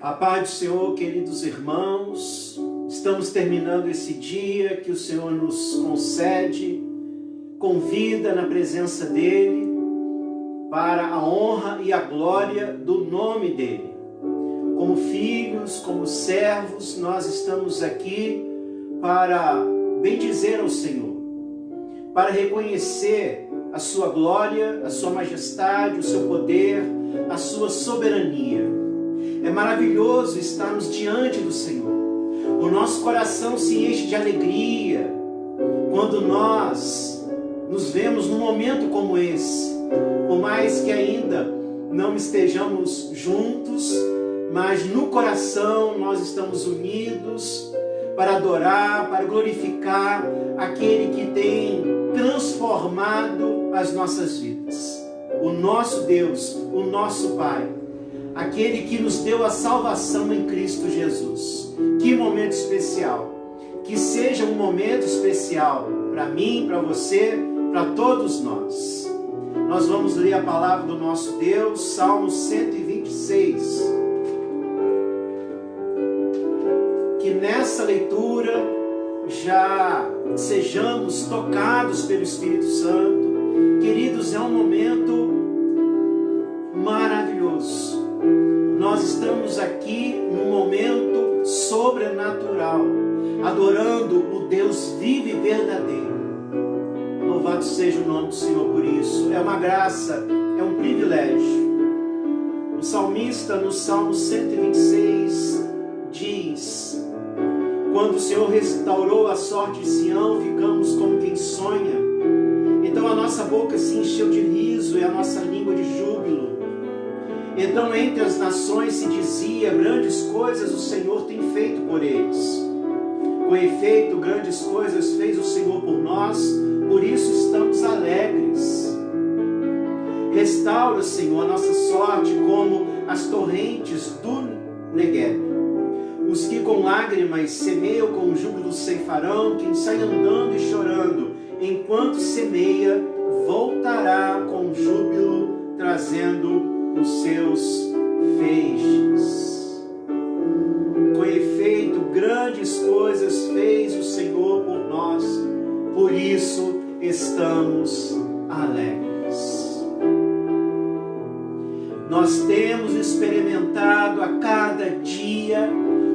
A paz do Senhor, queridos irmãos, estamos terminando esse dia que o Senhor nos concede, convida na presença dEle, para a honra e a glória do nome dEle. Como filhos, como servos, nós estamos aqui para bendizer ao Senhor, para reconhecer a sua glória, a sua majestade, o seu poder, a sua soberania. É maravilhoso estarmos diante do Senhor. O nosso coração se enche de alegria quando nós nos vemos num momento como esse. Por mais que ainda não estejamos juntos, mas no coração nós estamos unidos para adorar, para glorificar aquele que tem transformado as nossas vidas. O nosso Deus, o nosso Pai. Aquele que nos deu a salvação em Cristo Jesus. Que momento especial. Que seja um momento especial para mim, para você, para todos nós. Nós vamos ler a palavra do nosso Deus, Salmo 126. Que nessa leitura já sejamos tocados pelo Espírito Santo. Queridos, é um momento maravilhoso. Nós estamos aqui num momento sobrenatural, adorando o Deus vivo e verdadeiro. Louvado seja o nome do Senhor por isso. É uma graça, é um privilégio. O salmista, no Salmo 126, diz: quando o Senhor restaurou a sorte de Sião, ficamos como quem sonha. Então a nossa boca se encheu de riso e a nossa língua de júbilo. Então entre as nações se dizia: grandes coisas o Senhor tem feito por eles. Com efeito, grandes coisas fez o Senhor por nós, por isso estamos alegres. Restaura, Senhor, a nossa sorte como as torrentes do Negueb. Os que com lágrimas semeiam com júbilo ceifarão, quem sai andando e chorando, enquanto semeia, voltará com júbilo, trazendo os seus feixes. Com efeito, grandes coisas fez o Senhor por nós, por isso estamos alegres. Nós temos experimentado a cada dia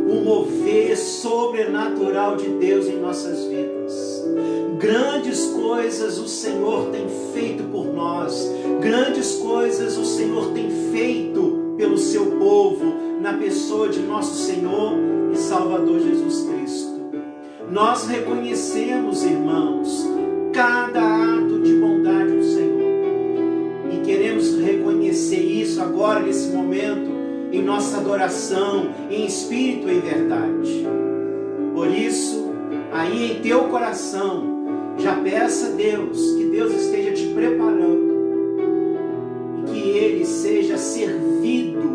o mover sobrenatural de Deus em nossas vidas. Grandes coisas o Senhor tem feito por nós. Grandes coisas o Senhor tem feito pelo seu povo, na pessoa de nosso Senhor e Salvador Jesus Cristo. Nós reconhecemos, irmãos, cada ato de bondade do Senhor. E queremos reconhecer isso agora, nesse momento, em nossa adoração, em espírito e em verdade. Por isso, aí em teu coração, já peça a Deus, que Deus esteja te preparando e que Ele seja servido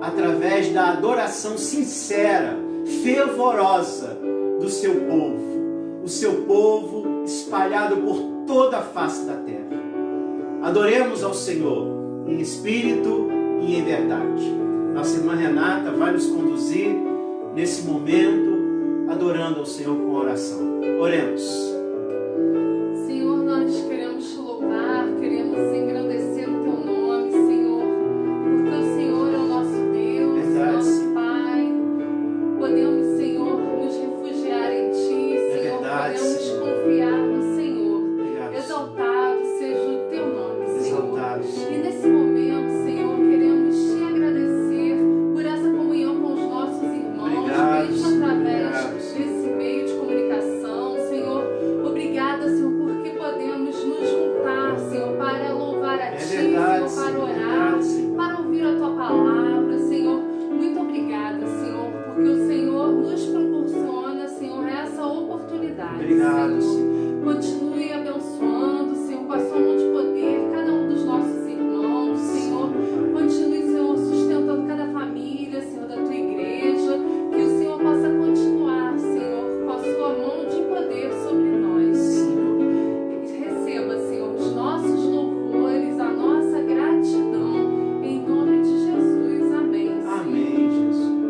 através da adoração sincera, fervorosa do seu povo, o seu povo espalhado por toda a face da terra. Adoremos ao Senhor em espírito e em verdade. Nossa irmã Renata vai nos conduzir nesse momento, adorando ao Senhor com oração. Oremos. Senhor, nós queremos te louvar, queremos engrandecer o teu nome, Senhor, porque o Senhor é o nosso Deus, nosso Pai. Podemos, Senhor, nos refugiar em ti, Senhor, podemos confiar no Senhor. Exaltado seja o teu nome, Senhor. E nesse momento, Senhor, queremos te agradecer por essa comunhão com os nossos irmãos, mesmo através desse meio de comunicação, Senhor. Obrigada, Senhor, porque podemos nos juntar, Senhor, para louvar a ti, Senhor, para orar, para ouvir a tua palavra, Senhor. Muito obrigada, Senhor, porque o Senhor nos proporciona, Senhor, essa oportunidade. Obrigado, Senhor. Continue abençoando, Senhor, com a sua mão de poder, cada um dos nossos irmãos, Senhor. Continue, Senhor, sustentando cada família, Senhor, da tua igreja. Que o Senhor possa continuar, Senhor, com a sua mão de poder sobre nós, Senhor. Receba, Senhor, os nossos louvores, a nossa gratidão. Em nome de Jesus. Amém, Senhor. Amém, Jesus.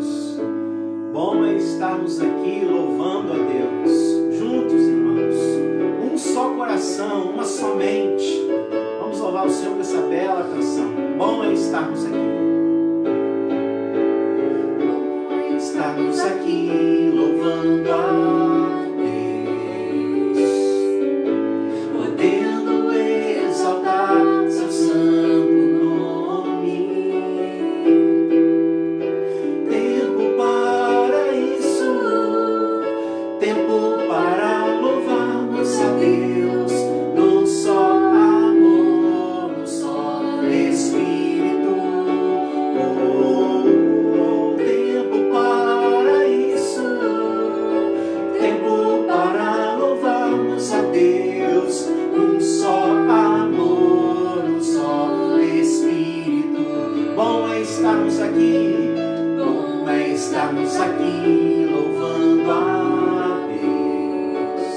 aqui, bom é estarmos aqui louvando a Deus,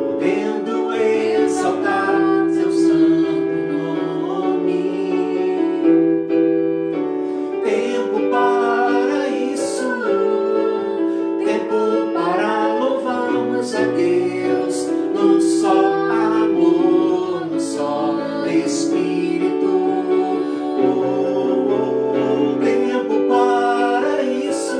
podendo exaltar seu santo nome. Tempo para isso, tempo para louvarmos a Deus, num só amor, num só Espírito. Tempo para isso,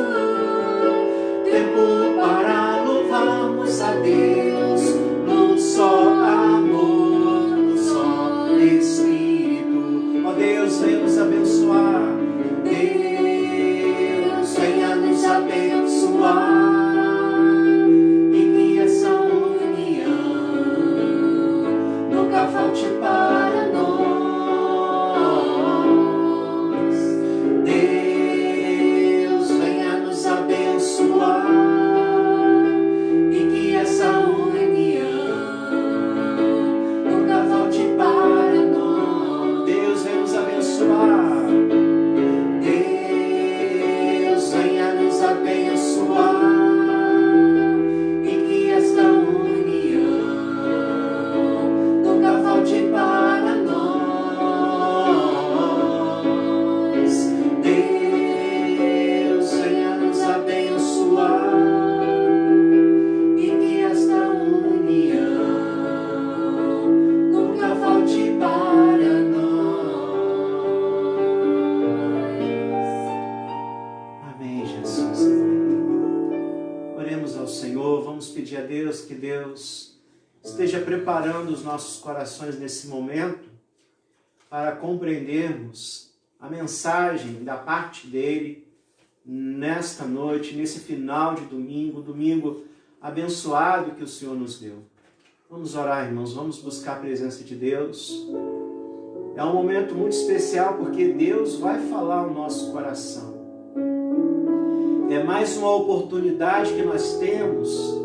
tempo para louvarmos a Deus, num só amor, num só Espírito. Ó Deus, venha nos abençoar. Deus, venha nos abençoar. E que essa união nunca falte para nós. Deus, venha nos abençoar. E que essa união nunca falte para nós. Deus, venha nos abençoar. Deus, venha nos abençoar. E que esta união nunca falte para nós. Deus, venha nos abençoar. E que esta união nunca falte para nós. Amém, Jesus. Oremos ao Senhor, vamos pedir a Deus que Deus esteja preparando os nossos corações nesse momento para compreendermos a mensagem da parte dele nesta noite, nesse final de domingo, domingo abençoado que o Senhor nos deu. Vamos orar, irmãos, vamos buscar a presença de Deus. É um momento muito especial porque Deus vai falar ao nosso coração. É mais uma oportunidade que nós temos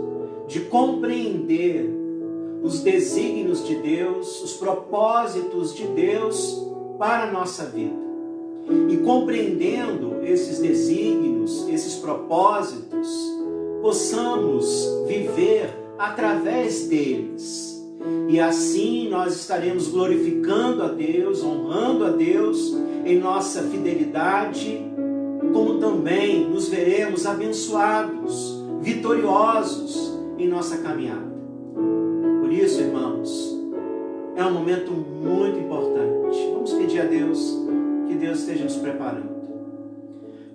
de compreender os desígnios de Deus, os propósitos de Deus para a nossa vida. E compreendendo esses desígnios, esses propósitos, possamos viver através deles. E assim nós estaremos glorificando a Deus, honrando a Deus em nossa fidelidade, como também nos veremos abençoados, vitoriosos em nossa caminhada. Por isso, irmãos, é um momento muito importante. Vamos pedir a Deus que Deus esteja nos preparando.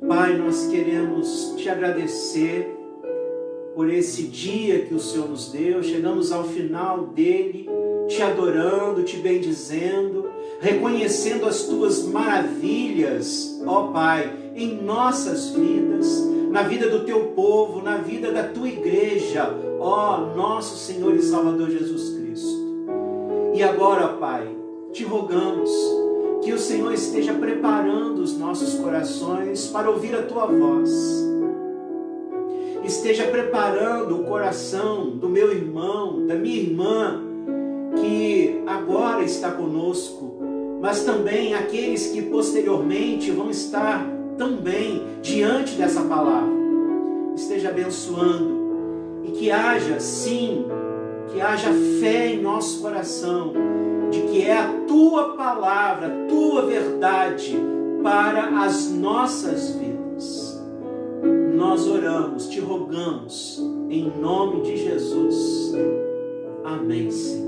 Pai, nós queremos te agradecer por esse dia que o Senhor nos deu. Chegamos ao final dele, te adorando, te bendizendo, reconhecendo as tuas maravilhas, ó Pai, em nossas vidas, na vida do teu povo, na vida da tua igreja, ó nosso Senhor e Salvador Jesus Cristo. E agora, Pai, te rogamos que o Senhor esteja preparando os nossos corações para ouvir a tua voz. Esteja preparando o coração do meu irmão, da minha irmã, que agora está conosco, mas também aqueles que posteriormente vão estar também diante dessa palavra. Esteja abençoando e que haja, sim, que haja fé em nosso coração, de que é a tua palavra, a tua verdade para as nossas vidas. Nós oramos, te rogamos, em nome de Jesus. Amém, Senhor.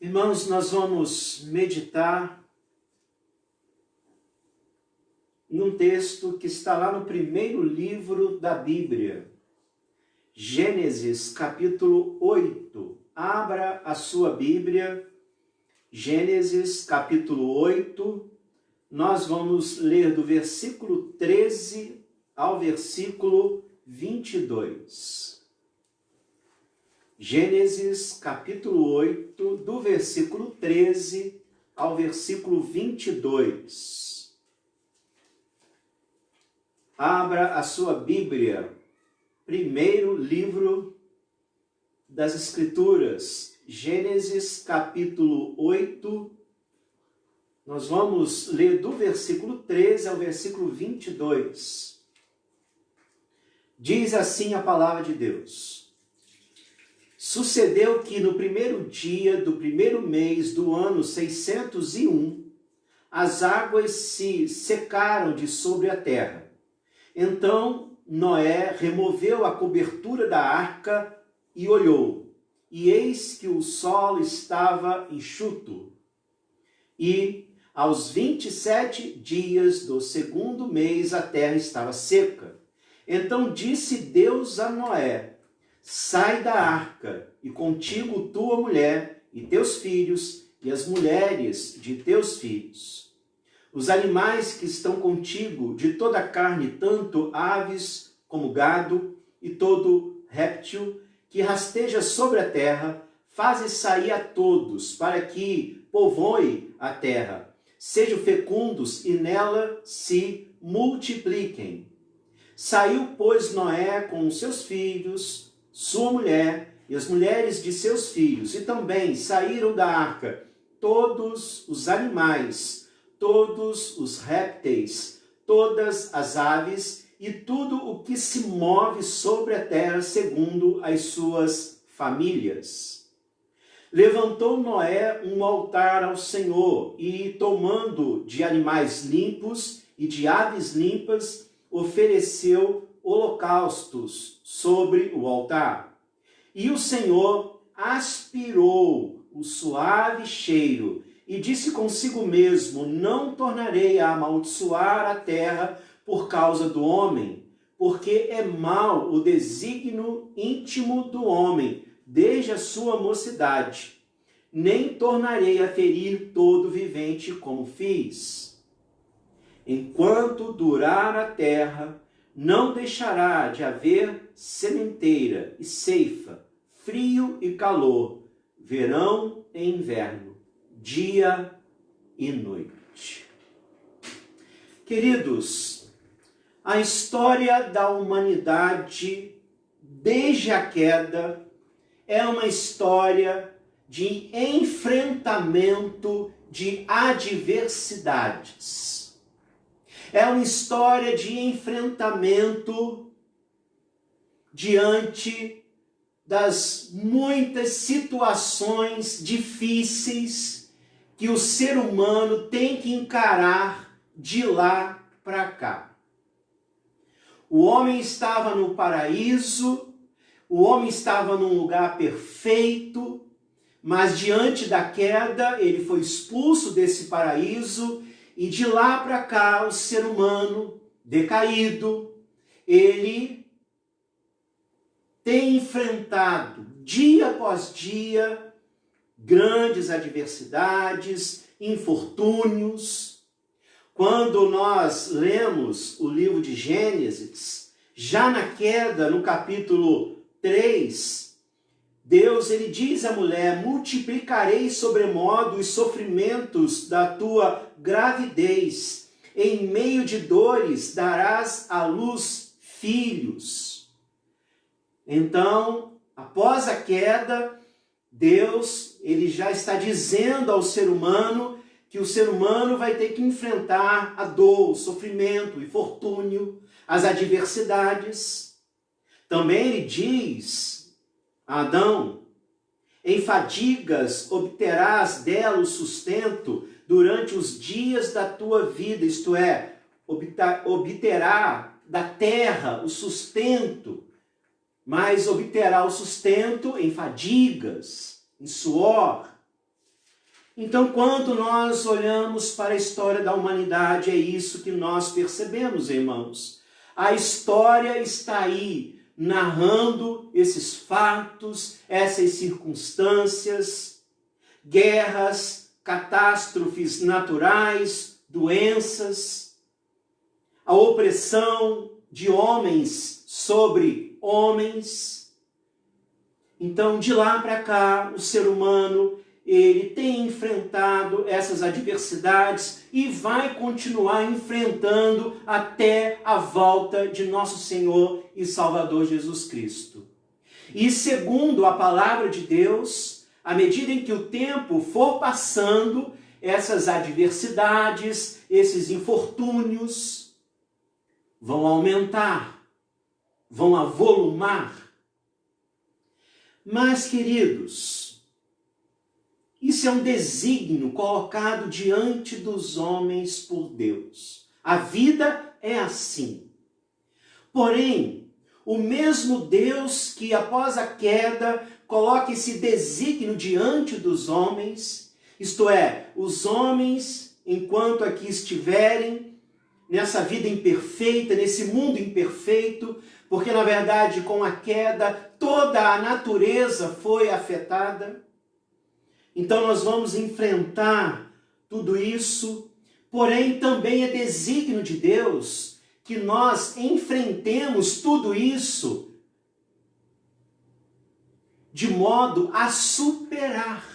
Irmãos, nós vamos meditar num texto que está lá no primeiro livro da Bíblia, Gênesis capítulo 8. Abra a sua Bíblia, Gênesis capítulo 8. Nós vamos ler do versículo 13 ao versículo 22. Gênesis capítulo 8, do versículo 13 ao versículo 22. Abra a sua Bíblia, primeiro livro das Escrituras, Gênesis capítulo 8. Nós vamos ler do versículo 13 ao versículo 22. Diz assim a palavra de Deus. Sucedeu que no primeiro dia do primeiro mês do ano 601, as águas se secaram de sobre a terra. Então Noé removeu a cobertura da arca e olhou, e eis que o solo estava enxuto. E aos 27 dias do segundo mês a terra estava seca. Então disse Deus a Noé: sai da arca, e contigo tua mulher e teus filhos e as mulheres de teus filhos. Os animais que estão contigo, de toda a carne, tanto aves como gado, e todo réptil que rasteja sobre a terra, faze sair a todos, para que povoe a terra, sejam fecundos e nela se multipliquem. Saiu, pois, Noé com os seus filhos, sua mulher e as mulheres de seus filhos, e também saíram da arca todos os animais, todos os répteis, todas as aves e tudo o que se move sobre a terra segundo as suas famílias. Levantou Noé um altar ao Senhor e, tomando de animais limpos e de aves limpas, ofereceu holocaustos sobre o altar. E o Senhor aspirou o suave cheiro e disse consigo mesmo: não tornarei a amaldiçoar a terra por causa do homem, porque é mau o desígnio íntimo do homem desde a sua mocidade. Nem tornarei a ferir todo vivente como fiz. Enquanto durar a terra, não deixará de haver sementeira e ceifa, frio e calor, verão e inverno, dia e noite. Queridos, a história da humanidade desde a queda é uma história de enfrentamento de adversidades. É uma história de enfrentamento diante das muitas situações difíceis que o ser humano tem que encarar de lá para cá. O homem estava no paraíso, o homem estava num lugar perfeito, mas diante da queda ele foi expulso desse paraíso e de lá para cá o ser humano decaído, ele tem enfrentado dia após dia grandes adversidades, infortúnios. Quando nós lemos o livro de Gênesis, já na queda, no capítulo 3, Deus ele diz à mulher: multiplicarei sobremodo os sofrimentos da tua gravidez, em meio de dores darás à luz filhos. Então, após a queda, Deus ele já está dizendo ao ser humano que o ser humano vai ter que enfrentar a dor, o sofrimento, o infortúnio, as adversidades. Também ele diz a Adão: em fadigas obterás dela o sustento durante os dias da tua vida, isto é, obterá da terra o sustento, mas obterá o sustento em fadigas, em suor. Então, quando nós olhamos para a história da humanidade, é isso que nós percebemos, irmãos. A história está aí, narrando esses fatos, essas circunstâncias, guerras, catástrofes naturais, doenças, a opressão de homens sobre homens. Então, de lá para cá, o ser humano ele tem enfrentado essas adversidades e vai continuar enfrentando até a volta de nosso Senhor e Salvador Jesus Cristo. E segundo a palavra de Deus, à medida em que o tempo for passando, essas adversidades, esses infortúnios vão aumentar, vão avolumar. Mas, queridos, isso é um desígnio colocado diante dos homens por Deus. A vida é assim. Porém, o mesmo Deus que após a queda coloca esse desígnio diante dos homens, isto é, os homens, enquanto aqui estiverem, nessa vida imperfeita, nesse mundo imperfeito, porque na verdade com a queda toda a natureza foi afetada. Então nós vamos enfrentar tudo isso, porém também é desígnio de Deus que nós enfrentemos tudo isso de modo a superar.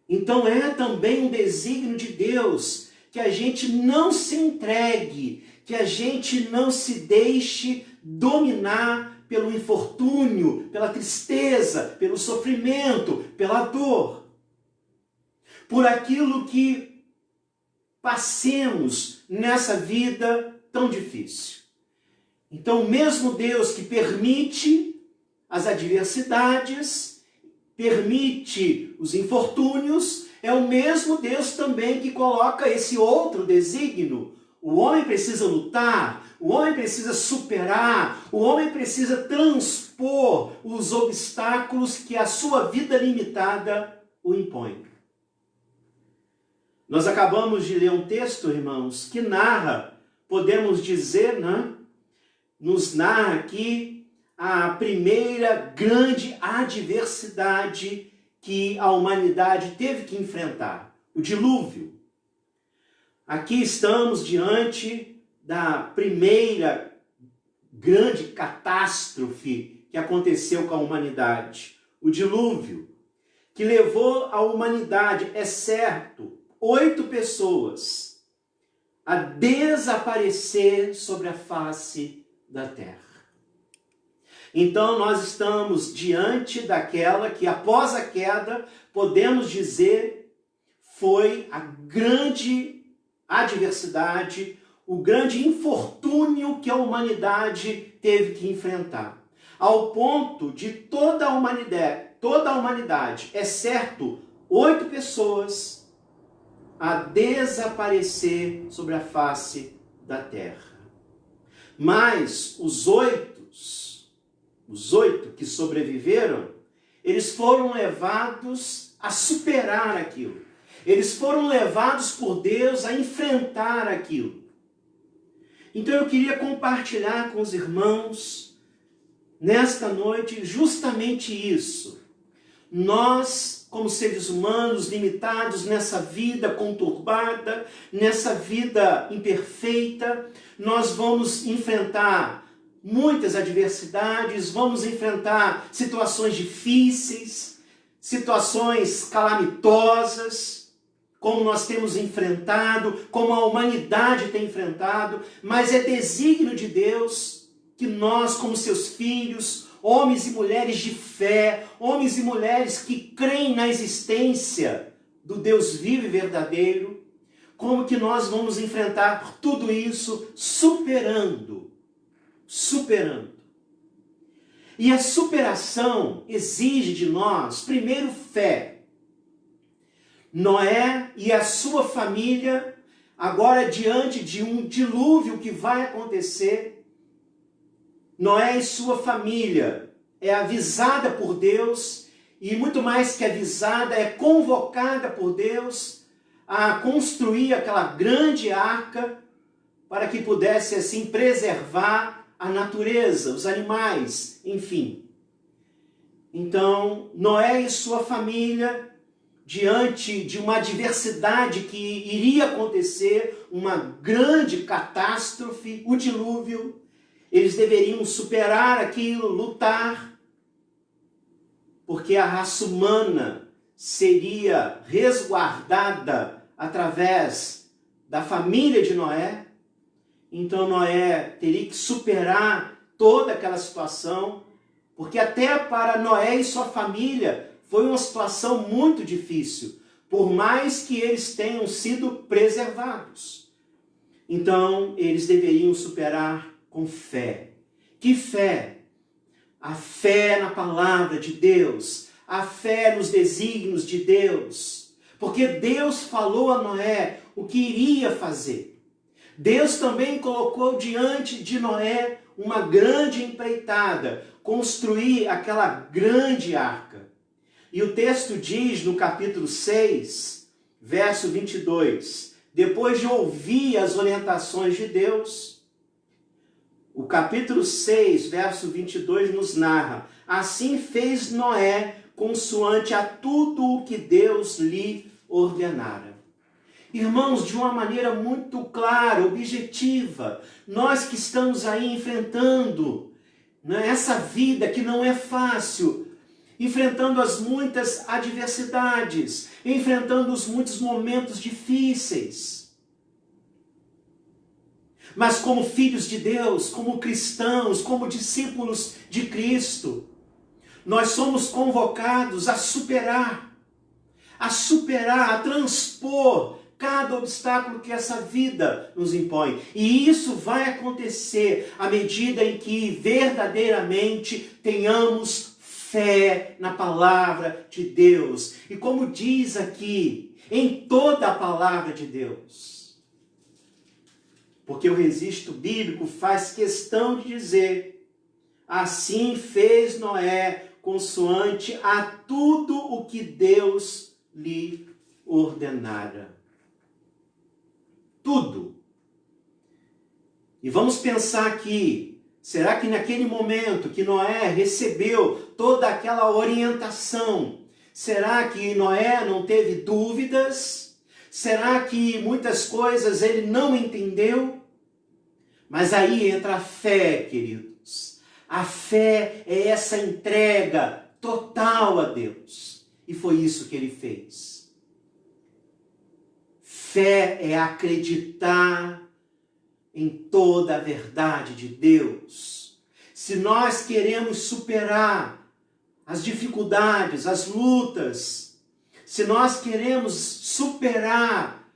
Então é também um desígnio de Deus que a gente não se entregue, que a gente não se deixe dominar pelo infortúnio, pela tristeza, pelo sofrimento, pela dor. Por aquilo que passemos nessa vida tão difícil. Então, o mesmo Deus que permite as adversidades, permite os infortúnios, é o mesmo Deus também que coloca esse outro desígnio. O homem precisa lutar, o homem precisa superar, o homem precisa transpor os obstáculos que a sua vida limitada o impõe. Nós acabamos de ler um texto, irmãos, que narra, podemos dizer, né? Nos narra aqui a primeira grande adversidade que a humanidade teve que enfrentar, o dilúvio. Aqui estamos diante da primeira grande catástrofe que aconteceu com a humanidade, o dilúvio, que levou a humanidade, é certo, 8 pessoas a desaparecer sobre a face da terra. Então nós estamos diante daquela que após a queda, podemos dizer, foi a grande adversidade, o grande infortúnio que a humanidade teve que enfrentar. Ao ponto de toda a humanidade, exceto 8 pessoas, a desaparecer sobre a face da terra. Mas os 8 que sobreviveram, eles foram levados a superar aquilo. Eles foram levados por Deus a enfrentar aquilo. Então eu queria compartilhar com os irmãos, nesta noite, justamente isso. Nós, como seres humanos limitados nessa vida conturbada, nessa vida imperfeita, nós vamos enfrentar muitas adversidades, vamos enfrentar situações difíceis, situações calamitosas, como nós temos enfrentado, como a humanidade tem enfrentado, mas é desígnio de Deus que nós, como seus filhos, homens e mulheres de fé, homens e mulheres que creem na existência do Deus vivo e verdadeiro, como que nós vamos enfrentar tudo isso superando. E a superação exige de nós, primeiro, fé. Noé e a sua família, agora diante de um dilúvio que vai acontecer, Noé e sua família é avisada por Deus, e muito mais que avisada, é convocada por Deus a construir aquela grande arca para que pudesse assim preservar a natureza, os animais, enfim. Então, Noé e sua família, diante de uma adversidade que iria acontecer, uma grande catástrofe, o dilúvio, eles deveriam superar aquilo, lutar. porque a raça humana seria resguardada através da família de Noé. Então Noé teria que superar toda aquela situação, porque até para Noé e sua família foi uma situação muito difícil, por mais que eles tenham sido preservados. Então eles deveriam superar com fé. Que fé? A fé na palavra de Deus, a fé nos desígnios de Deus, porque Deus falou a Noé o que iria fazer. Deus também colocou diante de Noé uma grande empreitada, construir aquela grande arca. E o texto diz no capítulo 6, verso 22, depois de ouvir as orientações de Deus, o capítulo 6, verso 22 nos narra: assim fez Noé consoante a tudo o que Deus lhe ordenara. Irmãos, de uma maneira muito clara, objetiva, nós que estamos aí enfrentando essa vida que não é fácil, enfrentando as muitas adversidades, enfrentando os muitos momentos difíceis. Mas como filhos de Deus, como cristãos, como discípulos de Cristo, nós somos convocados a superar, a transpor cada obstáculo que essa vida nos impõe. E isso vai acontecer à medida em que verdadeiramente tenhamos fé na palavra de Deus. E como diz aqui, em toda a palavra de Deus. Porque o registro bíblico faz questão de dizer: assim fez Noé consoante a tudo o que Deus lhe ordenara. Tudo. E vamos pensar aqui, será que naquele momento que Noé recebeu toda aquela orientação, será que Noé não teve dúvidas? Será que muitas coisas ele não entendeu? Mas aí entra a fé, queridos. A fé é essa entrega total a Deus. E foi isso que ele fez. Fé é acreditar em toda a verdade de Deus. Se nós queremos superar as dificuldades, as lutas, se nós queremos superar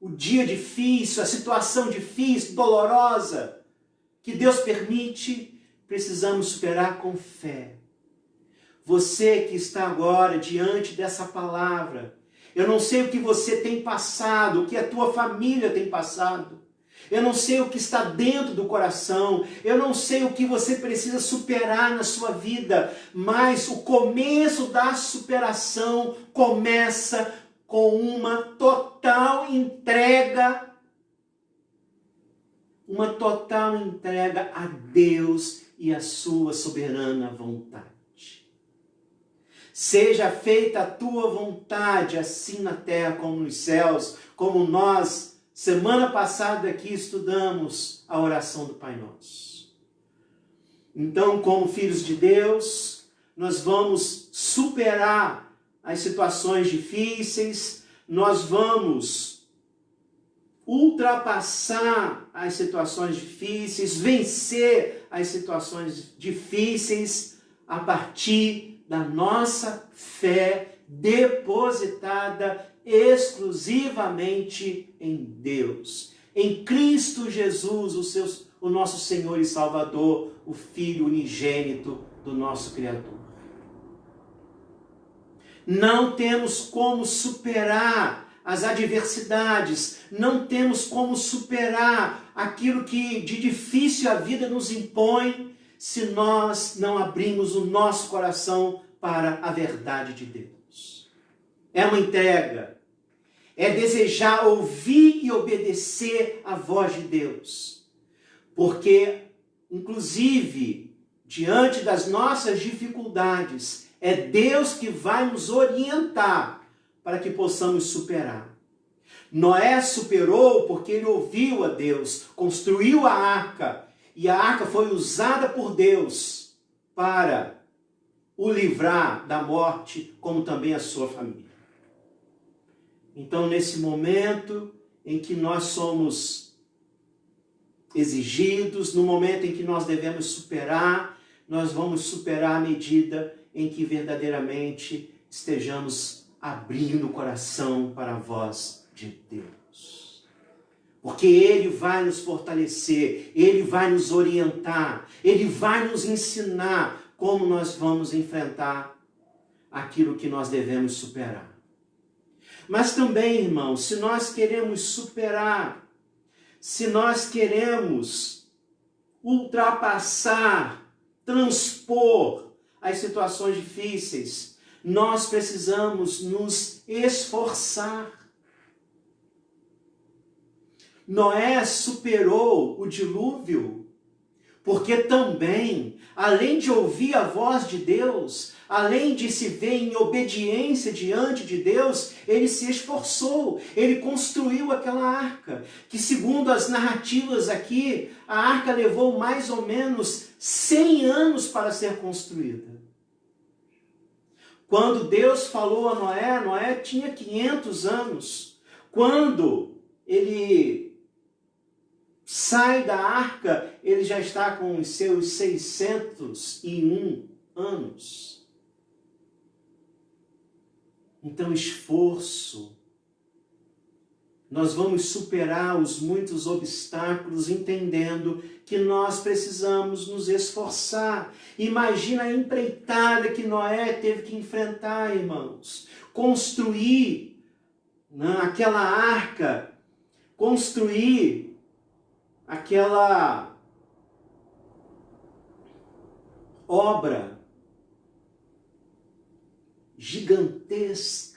o dia difícil, a situação difícil, dolorosa, que Deus permite, precisamos superar com fé. Você que está agora diante dessa palavra, eu não sei o que você tem passado, o que a tua família tem passado. Eu não sei o que está dentro do coração. Eu não sei o que você precisa superar na sua vida. Mas o começo da superação começa com uma total entrega. Uma total entrega a Deus e a sua soberana vontade. Seja feita a tua vontade, assim na terra como nos céus, como nós, semana passada aqui, estudamos a oração do Pai Nosso. Então, como filhos de Deus, nós vamos superar as situações difíceis, nós vamos ultrapassar as situações difíceis, vencer as situações difíceis a partir da nossa fé depositada exclusivamente em Deus, em Cristo Jesus, o nosso Senhor e Salvador, o Filho unigênito do nosso Criador. Não temos como superar as adversidades, não temos como superar aquilo que de difícil a vida nos impõe, se nós não abrimos o nosso coração para a verdade de Deus. É uma entrega, é desejar ouvir e obedecer a voz de Deus. Porque, inclusive, diante das nossas dificuldades, é Deus que vai nos orientar para que possamos superar. Noé superou porque ele ouviu a Deus, construiu a arca, e a arca foi usada por Deus para o livrar da morte, como também a sua família. Então, nesse momento em que nós somos exigidos, no momento em que nós devemos superar, nós vamos superar à medida em que verdadeiramente estejamos abrindo o coração para a voz de Deus. Porque Ele vai nos fortalecer, Ele vai nos orientar, Ele vai nos ensinar como nós vamos enfrentar aquilo que nós devemos superar. Mas também, irmãos, se nós queremos superar, se nós queremos ultrapassar, transpor as situações difíceis, nós precisamos nos esforçar. Noé superou o dilúvio, porque também, além de ouvir a voz de Deus, além de se ver em obediência diante de Deus, ele se esforçou, ele construiu aquela arca, que segundo as narrativas aqui, a arca levou mais ou menos 100 anos para ser construída. Quando Deus falou a Noé, Noé tinha 500 anos. Quando ele sai da arca, ele já está com os seus 601 anos. Então, esforço. Nós vamos superar os muitos obstáculos, entendendo que nós precisamos nos esforçar. Imagina a empreitada que Noé teve que enfrentar, irmãos. Construir aquela arca, construir aquela obra gigantesca.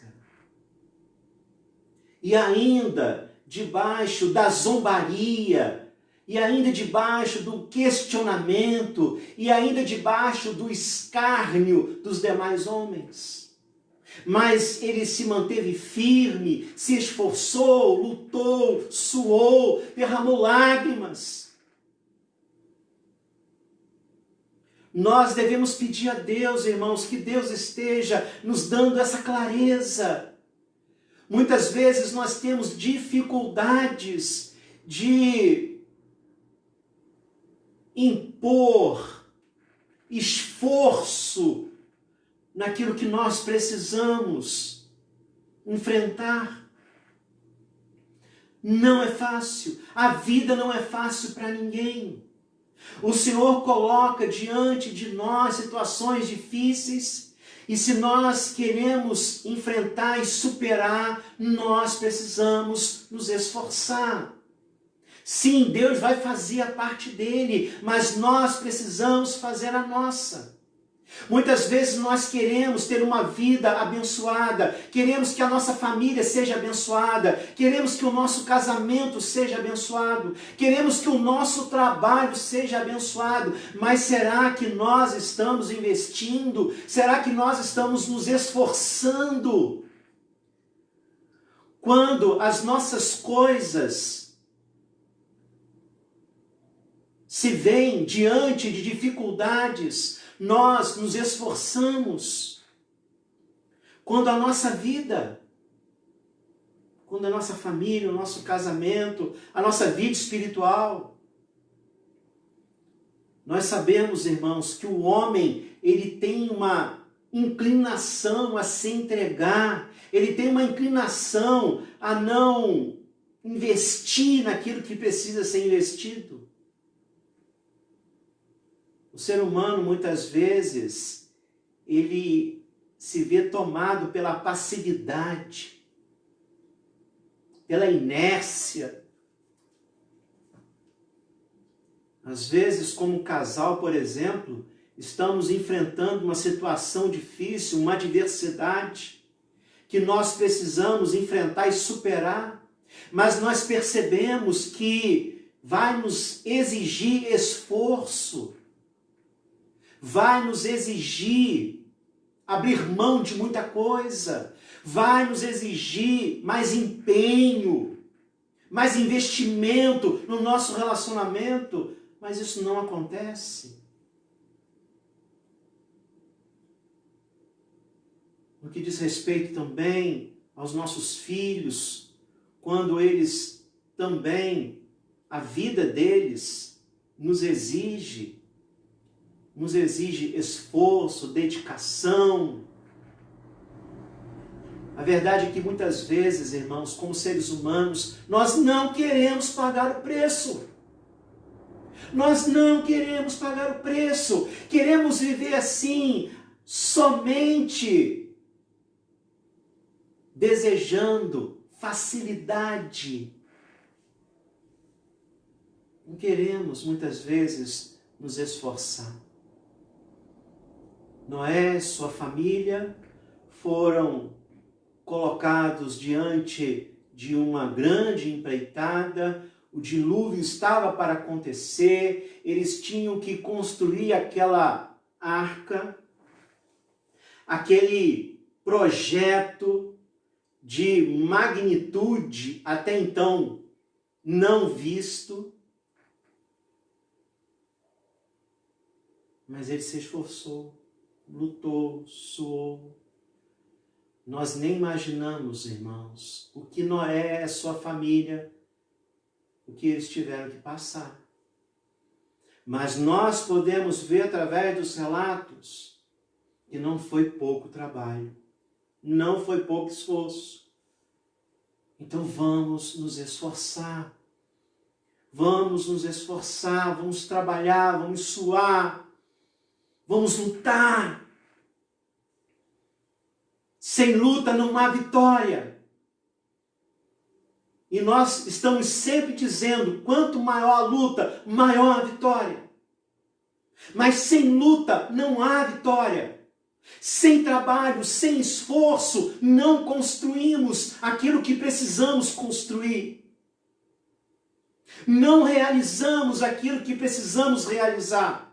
E ainda debaixo da zombaria, e ainda debaixo do questionamento, e ainda debaixo do escárnio dos demais homens. Mas ele se manteve firme, se esforçou, lutou, suou, derramou lágrimas. Nós devemos pedir a Deus, irmãos, que Deus esteja nos dando essa clareza. Muitas vezes nós temos dificuldades de impor esforço naquilo que nós precisamos enfrentar. Não é fácil. A vida não é fácil para ninguém. O Senhor coloca diante de nós situações difíceis, e se nós queremos enfrentar e superar, nós precisamos nos esforçar. Sim, Deus vai fazer a parte dele, mas nós precisamos fazer a nossa. Muitas vezes nós queremos ter uma vida abençoada, queremos que a nossa família seja abençoada, queremos que o nosso casamento seja abençoado, queremos que o nosso trabalho seja abençoado, mas será que nós estamos investindo? Será que nós estamos nos esforçando? Quando as nossas coisas se veem diante de dificuldades, nós nos esforçamos. Quando a nossa vida, quando a nossa família, o nosso casamento, a nossa vida espiritual, nós sabemos, irmãos, que o homem, ele tem uma inclinação a se entregar, ele tem uma inclinação a não investir naquilo que precisa ser investido. O ser humano, muitas vezes, ele se vê tomado pela passividade, pela inércia. Às vezes, como casal, por exemplo, estamos enfrentando uma situação difícil, uma adversidade, que nós precisamos enfrentar e superar, mas nós percebemos que vai nos exigir esforço, vai nos exigir abrir mão de muita coisa, vai nos exigir mais empenho, mais investimento no nosso relacionamento, mas isso não acontece. no que diz respeito também aos nossos filhos, quando eles também, a vida deles nos exige esforço, dedicação. A verdade é que muitas vezes, irmãos, como seres humanos, nós não queremos pagar o preço. Nós não queremos pagar o preço. Queremos viver assim, somente desejando facilidade. Não queremos, muitas vezes, nos esforçar. Noé e sua família foram colocados diante de uma grande empreitada, o dilúvio estava para acontecer, eles tinham que construir aquela arca, aquele projeto de magnitude até então não visto. Mas ele se esforçou, lutou, suou. Nós nem imaginamos, irmãos, o que Noé e sua família, o que eles tiveram que passar. Mas nós podemos ver através dos relatos que não foi pouco trabalho, não foi pouco esforço. Então vamos nos esforçar. Vamos nos esforçar, vamos trabalhar, vamos suar, vamos lutar. Sem luta não há vitória. E nós estamos sempre dizendo, quanto maior a luta, maior a vitória. Mas sem luta não há vitória. Sem trabalho, sem esforço, não construímos aquilo que precisamos construir. Não realizamos aquilo que precisamos realizar.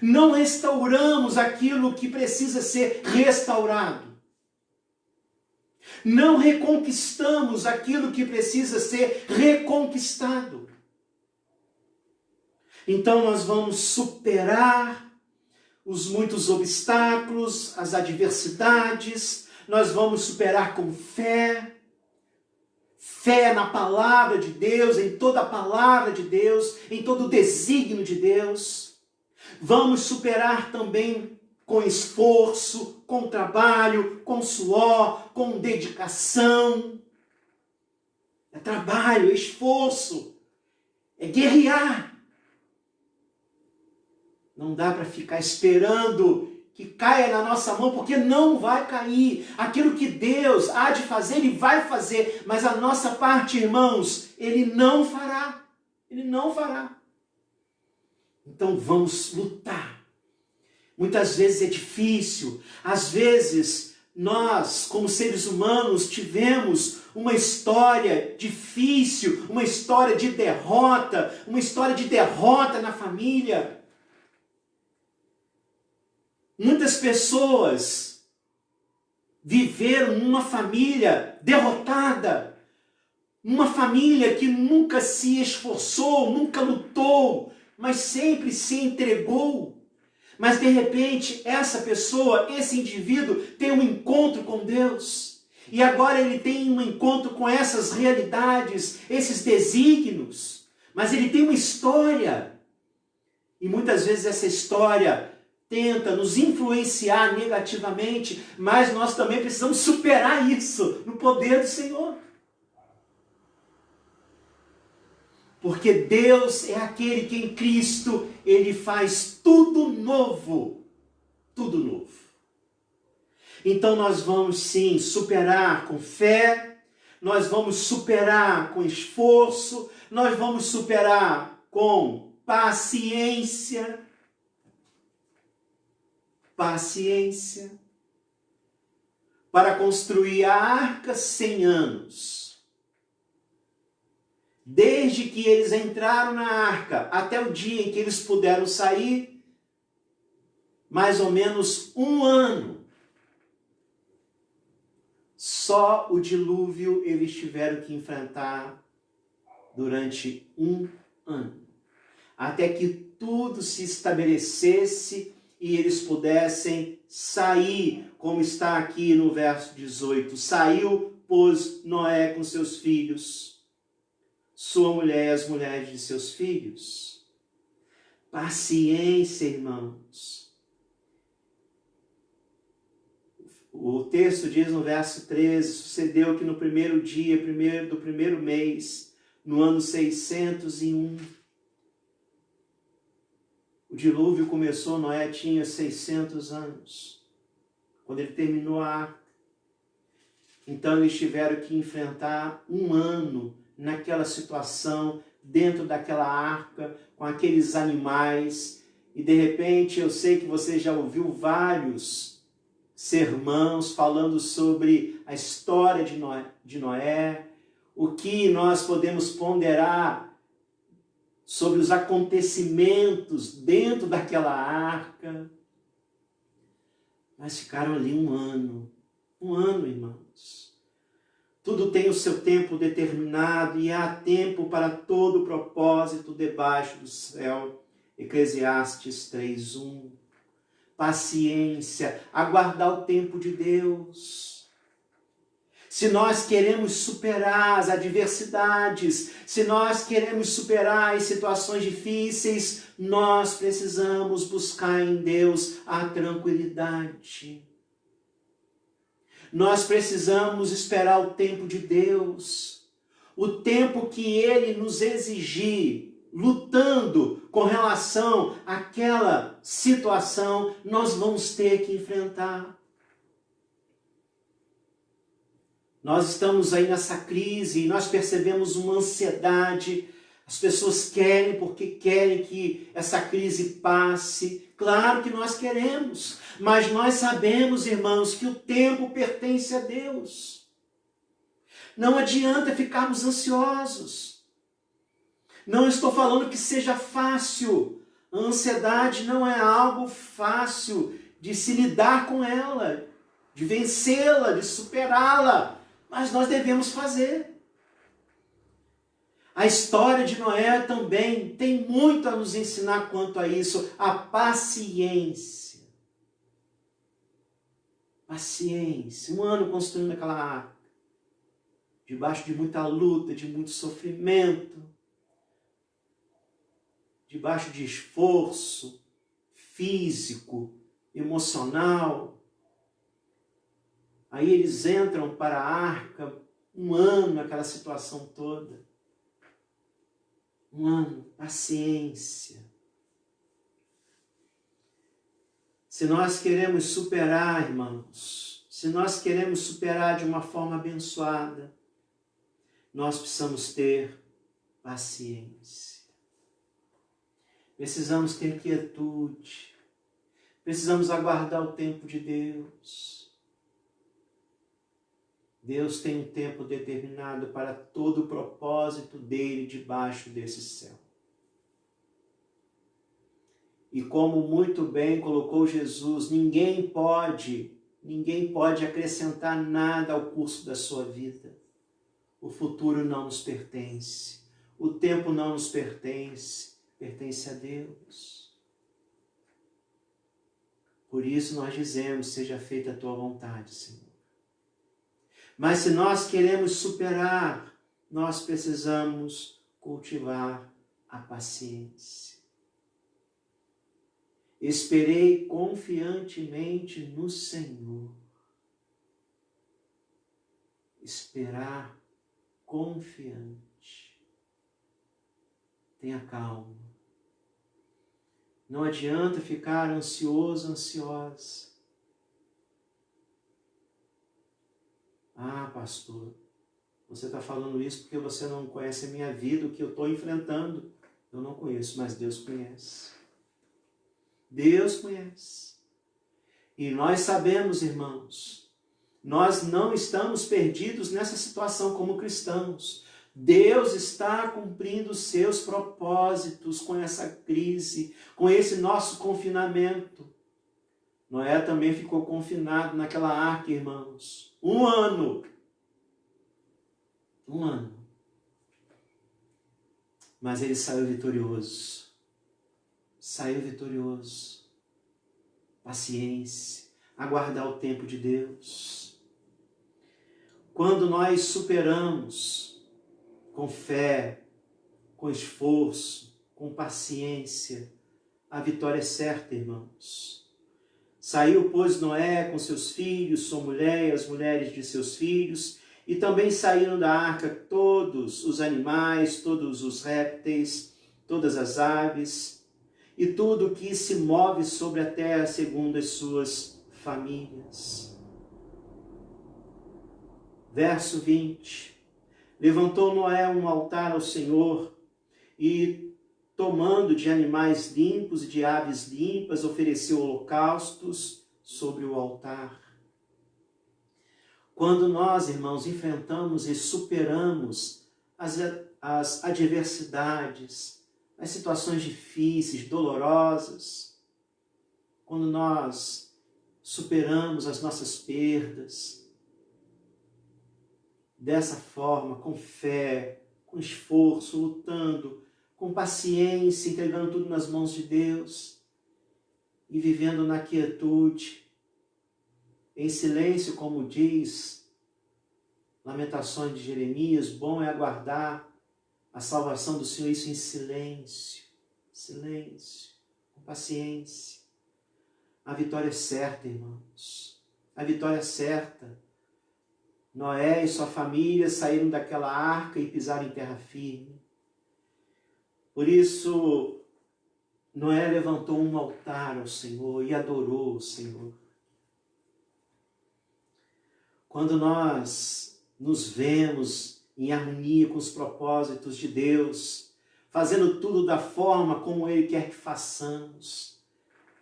Não restauramos aquilo que precisa ser restaurado. Não reconquistamos aquilo que precisa ser reconquistado. Então nós vamos superar os muitos obstáculos, as adversidades, nós vamos superar com fé. Fé na palavra de Deus, em toda a palavra de Deus, em todo o desígnio de Deus. Vamos superar também com esforço, com trabalho, com suor, com dedicação. É trabalho, é esforço, é guerrear. Não dá para ficar esperando que caia na nossa mão, porque não vai cair. Aquilo que Deus há de fazer, Ele vai fazer. Mas a nossa parte, irmãos, Ele não fará. Ele não fará. Então vamos lutar. Muitas vezes é difícil. Às vezes nós, como seres humanos, tivemos uma história difícil, uma história de derrota na família. Muitas pessoas viveram numa família derrotada, uma família que nunca se esforçou, nunca lutou, mas sempre se entregou. Mas de repente essa pessoa, esse indivíduo tem um encontro com Deus. E agora ele tem um encontro com essas realidades, esses desígnios. Mas ele tem uma história. E muitas vezes essa história tenta nos influenciar negativamente, mas nós também precisamos superar isso no poder do Senhor. Porque Deus é aquele que em Cristo, Ele faz tudo novo. Tudo novo. Então nós vamos sim superar com fé, nós vamos superar com esforço, nós vamos superar com paciência. Paciência. Para construir a arca 100 anos. Desde que eles entraram na arca até o dia em que eles puderam sair, mais ou menos 1 ano. Só o dilúvio eles tiveram que enfrentar durante 1 ano. Até que tudo se estabelecesse e eles pudessem sair como está aqui no verso 18. Saiu, pois, Noé com seus filhos, sua mulher e as mulheres de seus filhos. Paciência, irmãos. O texto diz no verso 13, sucedeu que no primeiro dia do primeiro mês, no ano 601, o dilúvio começou, Noé tinha 600 anos, quando ele terminou a arca. Então eles tiveram que enfrentar um ano naquela situação, dentro daquela arca, com aqueles animais. E de repente, eu sei que você já ouviu vários sermãos falando sobre a história de Noé, o que nós podemos ponderar sobre os acontecimentos dentro daquela arca. Mas ficaram ali um ano, irmãos. Tudo tem o seu tempo determinado e há tempo para todo propósito debaixo do céu. Eclesiastes 3:1. Paciência, aguardar o tempo de Deus. Se nós queremos superar as adversidades, se nós queremos superar as situações difíceis, nós precisamos buscar em Deus a tranquilidade. Nós precisamos esperar o tempo de Deus, o tempo que Ele nos exigir, lutando com relação àquela situação, nós vamos ter que enfrentar. Nós estamos aí nessa crise e nós percebemos uma ansiedade. As pessoas querem porque querem que essa crise passe. Claro que nós queremos, mas nós sabemos, irmãos, que o tempo pertence a Deus. Não adianta ficarmos ansiosos. Não estou falando que seja fácil. A ansiedade não é algo fácil de se lidar com ela, de vencê-la, de superá-la. Mas nós devemos fazer. A história de Noé também tem muito a nos ensinar quanto a isso. A paciência. Paciência. Um ano construindo aquela arca. Debaixo de muita luta, de muito sofrimento. Debaixo de esforço físico, emocional. Aí eles entram para a arca, um ano, aquela situação toda. Um ano, paciência. Se nós queremos superar, irmãos, se nós queremos superar de uma forma abençoada, nós precisamos ter paciência. Precisamos ter quietude. Precisamos aguardar o tempo de Deus. Deus tem um tempo determinado para todo o propósito dele debaixo desse céu. E como muito bem colocou Jesus, ninguém pode acrescentar nada ao curso da sua vida. O futuro não nos pertence. O tempo não nos pertence. Pertence a Deus. Por isso nós dizemos, seja feita a tua vontade, Senhor. Mas se nós queremos superar, nós precisamos cultivar a paciência. Esperei confiantemente no Senhor. Esperar confiante. Tenha calma. Não adianta ficar ansioso, ansiosa. Ah, pastor, você está falando isso porque você não conhece a minha vida, o que eu estou enfrentando. Eu não conheço, mas Deus conhece. Deus conhece. E nós sabemos, irmãos, nós não estamos perdidos nessa situação como cristãos. Deus está cumprindo os seus propósitos com essa crise, com esse nosso confinamento. Noé também ficou confinado naquela arca, irmãos. Um ano. Mas ele saiu vitorioso. Paciência. aguardar o tempo de Deus. Quando nós superamos com fé, com esforço, com paciência, a vitória é certa, irmãos. Saiu, pois, Noé com seus filhos, sua mulher e as mulheres de seus filhos, e também saíram da arca todos os animais, todos os répteis, todas as aves, e tudo que se move sobre a terra segundo as suas famílias. Verso 20. Levantou Noé um altar ao Senhor e, tomando de animais limpos e de aves limpas, ofereceu holocaustos sobre o altar. Quando nós, irmãos, enfrentamos e superamos as adversidades, as situações difíceis, dolorosas, quando nós superamos as nossas perdas, dessa forma, com fé, com esforço, lutando, com paciência, entregando tudo nas mãos de Deus e vivendo na quietude, em silêncio, como diz Lamentações de Jeremias, bom é aguardar a salvação do Senhor, isso em silêncio, com paciência. A vitória é certa, irmãos, a vitória é certa. Noé e sua família saíram daquela arca e pisaram em terra firme. Por isso, Noé levantou um altar ao Senhor e adorou o Senhor. Quando nós nos vemos em harmonia com os propósitos de Deus, fazendo tudo da forma como Ele quer que façamos,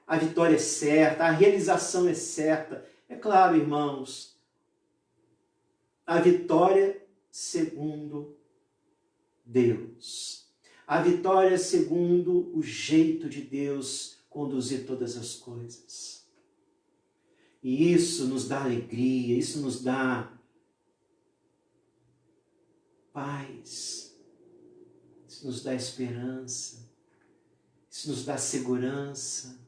a vitória é certa, a realização é certa. É claro, irmãos, a vitória segundo Deus. A vitória segundo o jeito de Deus conduzir todas as coisas. E isso nos dá alegria, isso nos dá paz, isso nos dá esperança, isso nos dá segurança.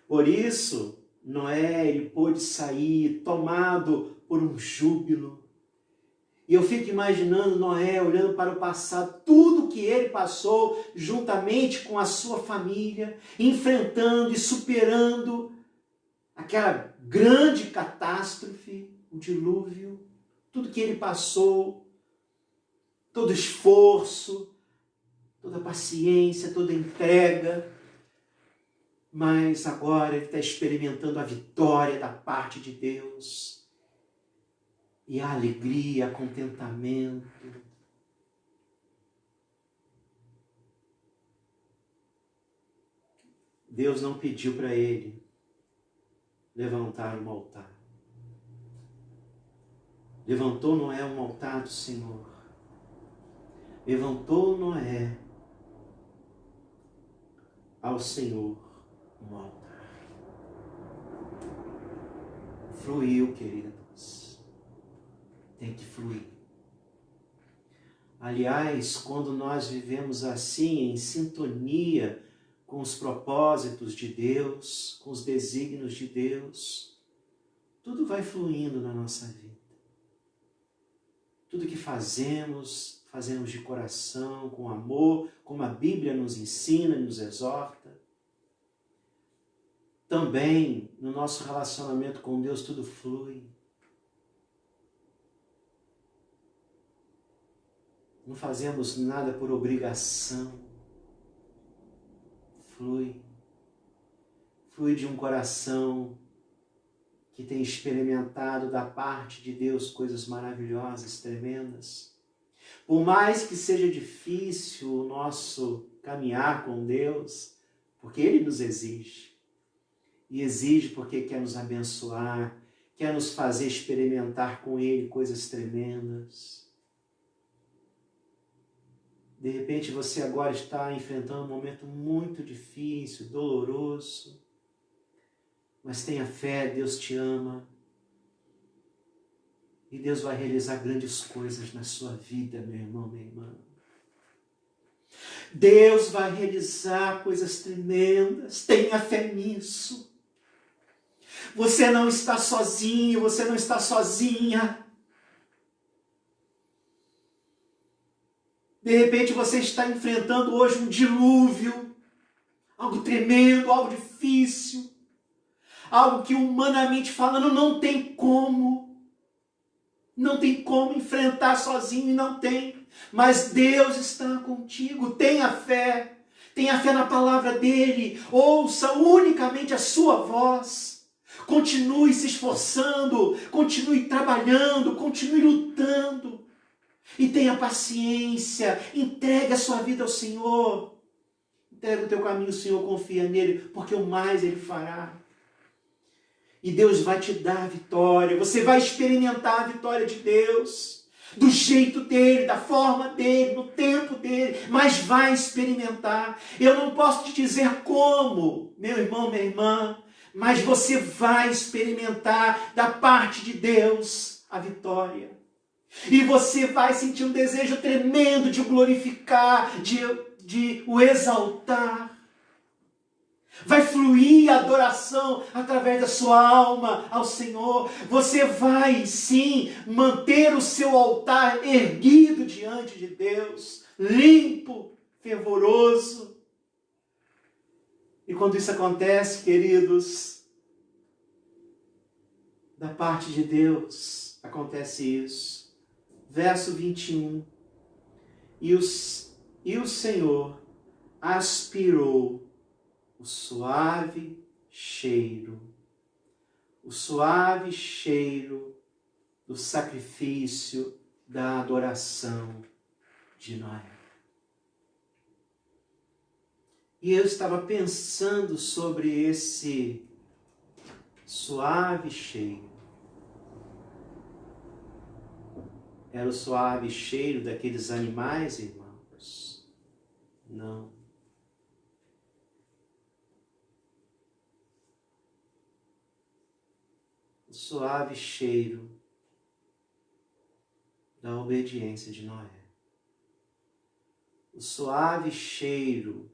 Por isso, Noé, ele pôde sair tomado por um júbilo. E eu fico imaginando Noé olhando para o passado, tudo que ele passou juntamente com a sua família, enfrentando e superando aquela grande catástrofe, o dilúvio, tudo que ele passou, todo esforço, toda paciência, toda entrega. Mas agora ele está experimentando a vitória da parte de Deus. E a alegria, a contentamento. Deus não pediu para ele levantar um altar. Levantou Noé um altar do Senhor. Levantou Noé ao Senhor um altar. Fluiu, queridos. Tem que fluir. Aliás, quando nós vivemos assim, em sintonia com os propósitos de Deus, com os desígnios de Deus, tudo vai fluindo na nossa vida. Tudo que fazemos de coração, com amor, como a Bíblia nos ensina e nos exorta. Também, no nosso relacionamento com Deus, tudo flui. Não fazemos nada por obrigação. Flui. Flui de um coração que tem experimentado da parte de Deus coisas maravilhosas, tremendas. Por mais que seja difícil o nosso caminhar com Deus, porque Ele nos exige. E exige porque quer nos abençoar, quer nos fazer experimentar com Ele coisas tremendas. De repente você agora está enfrentando um momento muito difícil, doloroso. Mas tenha fé, Deus te ama. E Deus vai realizar grandes coisas na sua vida, meu irmão, minha irmã. Deus vai realizar coisas tremendas. Tenha fé nisso. Você não está sozinho, você não está sozinha. De repente você está enfrentando hoje um dilúvio, algo tremendo, algo difícil, algo que humanamente falando não tem como enfrentar sozinho e não tem. Mas Deus está contigo, tenha fé na palavra dele, ouça unicamente a sua voz, continue se esforçando, continue trabalhando, continue lutando e tenha paciência, entregue a sua vida ao Senhor, entrega o teu caminho ao Senhor, confia nele, porque o mais ele fará. E Deus vai te dar a vitória, você vai experimentar a vitória de Deus, do jeito dele, da forma dele, no tempo dele, mas vai experimentar. Eu não posso te dizer como, meu irmão, minha irmã, mas você vai experimentar da parte de Deus a vitória. E você vai sentir um desejo tremendo de o glorificar, de o exaltar. Vai fluir a adoração através da sua alma ao Senhor. Você vai, sim, manter o seu altar erguido diante de Deus, limpo, fervoroso. E quando isso acontece, queridos, da parte de Deus, acontece isso. Verso 21. E o Senhor aspirou o suave cheiro do sacrifício da adoração de Noé. E eu estava pensando sobre esse suave cheiro. Era o suave cheiro daqueles animais, irmãos? Não. O suave cheiro da obediência de Noé. O suave cheiro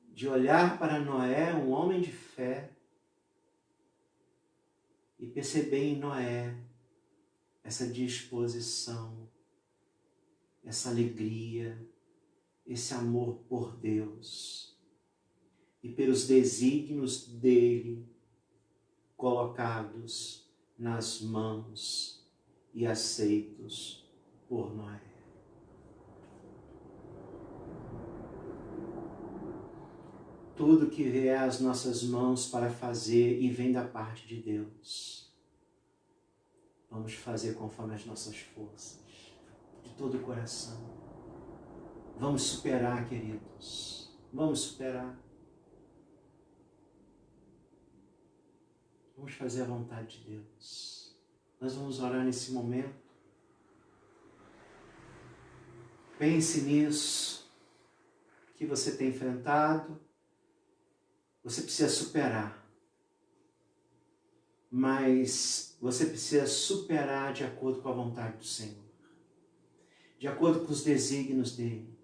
de olhar para Noé, um homem de fé, e perceber em Noé essa disposição, essa alegria, esse amor por Deus e pelos desígnios dele colocados nas mãos e aceitos por Noé. Tudo que vier às nossas mãos para fazer e vem da parte de Deus, vamos fazer conforme as nossas forças, de todo o coração. Vamos superar, queridos, vamos superar. Vamos fazer a vontade de Deus. Nós vamos orar nesse momento. Pense nisso que você tem enfrentado. Você precisa superar. Mas você precisa superar de acordo com a vontade do Senhor. De acordo com os desígnios dele.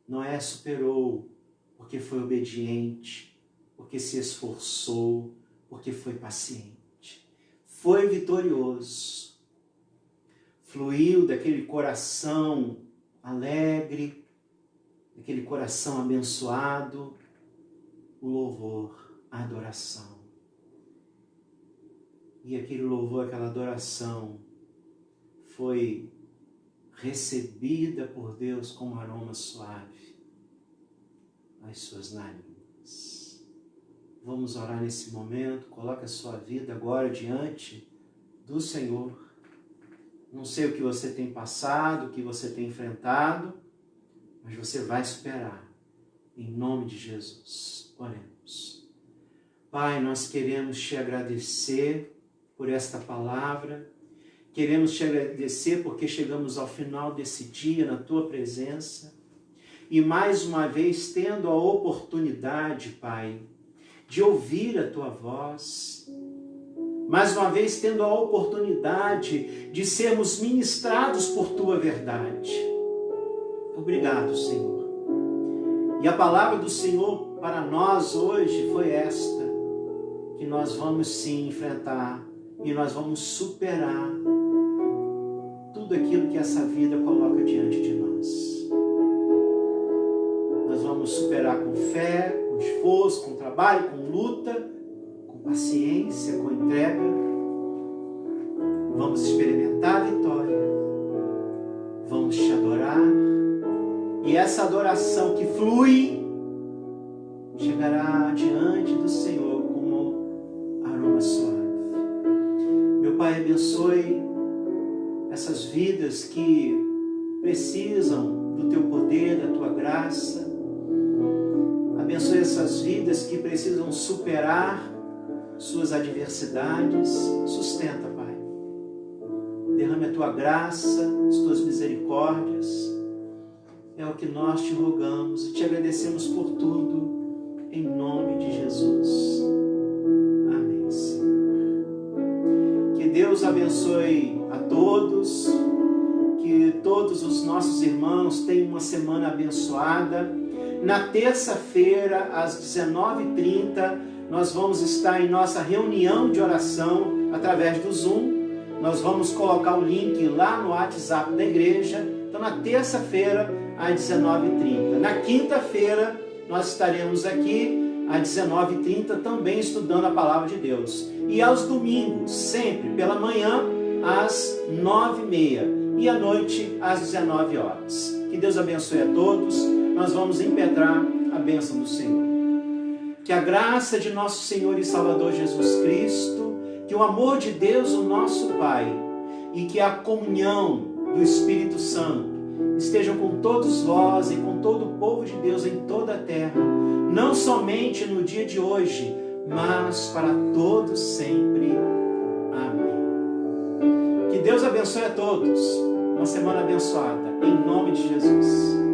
Noé superou porque foi obediente, porque se esforçou, porque foi paciente, foi vitorioso, fluiu daquele coração alegre, daquele coração abençoado, o louvor, a adoração. E aquele louvor, aquela adoração foi recebida por Deus como aroma suave às suas narinas. Vamos orar nesse momento. Coloque a sua vida agora diante do Senhor. Não sei o que você tem passado, o que você tem enfrentado, mas você vai superar. Em nome de Jesus. Oremos. Pai, nós queremos te agradecer por esta palavra. Queremos te agradecer porque chegamos ao final desse dia na tua presença. E mais uma vez tendo a oportunidade, Pai, de ouvir a tua voz, mais uma vez tendo a oportunidade de sermos ministrados por tua verdade. Obrigado, Senhor. E a palavra do Senhor para nós hoje foi esta: que nós vamos sim enfrentar e nós vamos superar tudo aquilo que essa vida coloca diante de nós. Nós vamos superar com fé, com esforço, com trabalho, com luta, com paciência, com entrega. Vamos experimentar a vitória. Vamos te adorar. E essa adoração que flui chegará diante do Senhor como aroma suave. Meu Pai, abençoe essas vidas que precisam do Teu poder, da Tua graça. Abençoe essas vidas que precisam superar suas adversidades. Sustenta, Pai. Derrame a Tua graça, as Tuas misericórdias. É o que nós te rogamos e te agradecemos por tudo, em nome de Jesus. Amém, Senhor. Que Deus abençoe a todos, que todos os nossos irmãos tenham uma semana abençoada. Na terça-feira, às 19h30, nós vamos estar em nossa reunião de oração através do Zoom. Nós vamos colocar o link lá no WhatsApp da igreja. Então, na terça-feira, às 19h30. Na quinta-feira, nós estaremos aqui às 19h30 também estudando a Palavra de Deus. E aos domingos, sempre pela manhã, às 9h30 e à noite, às 19h. Que Deus abençoe a todos. Nós vamos impetrar a bênção do Senhor. Que a graça de nosso Senhor e Salvador Jesus Cristo, que o amor de Deus, o nosso Pai, e que a comunhão do Espírito Santo estejam com todos vós e com todo o povo de Deus em toda a terra, não somente no dia de hoje, mas para todos sempre. Amém. Que Deus abençoe a todos. Uma semana abençoada, em nome de Jesus.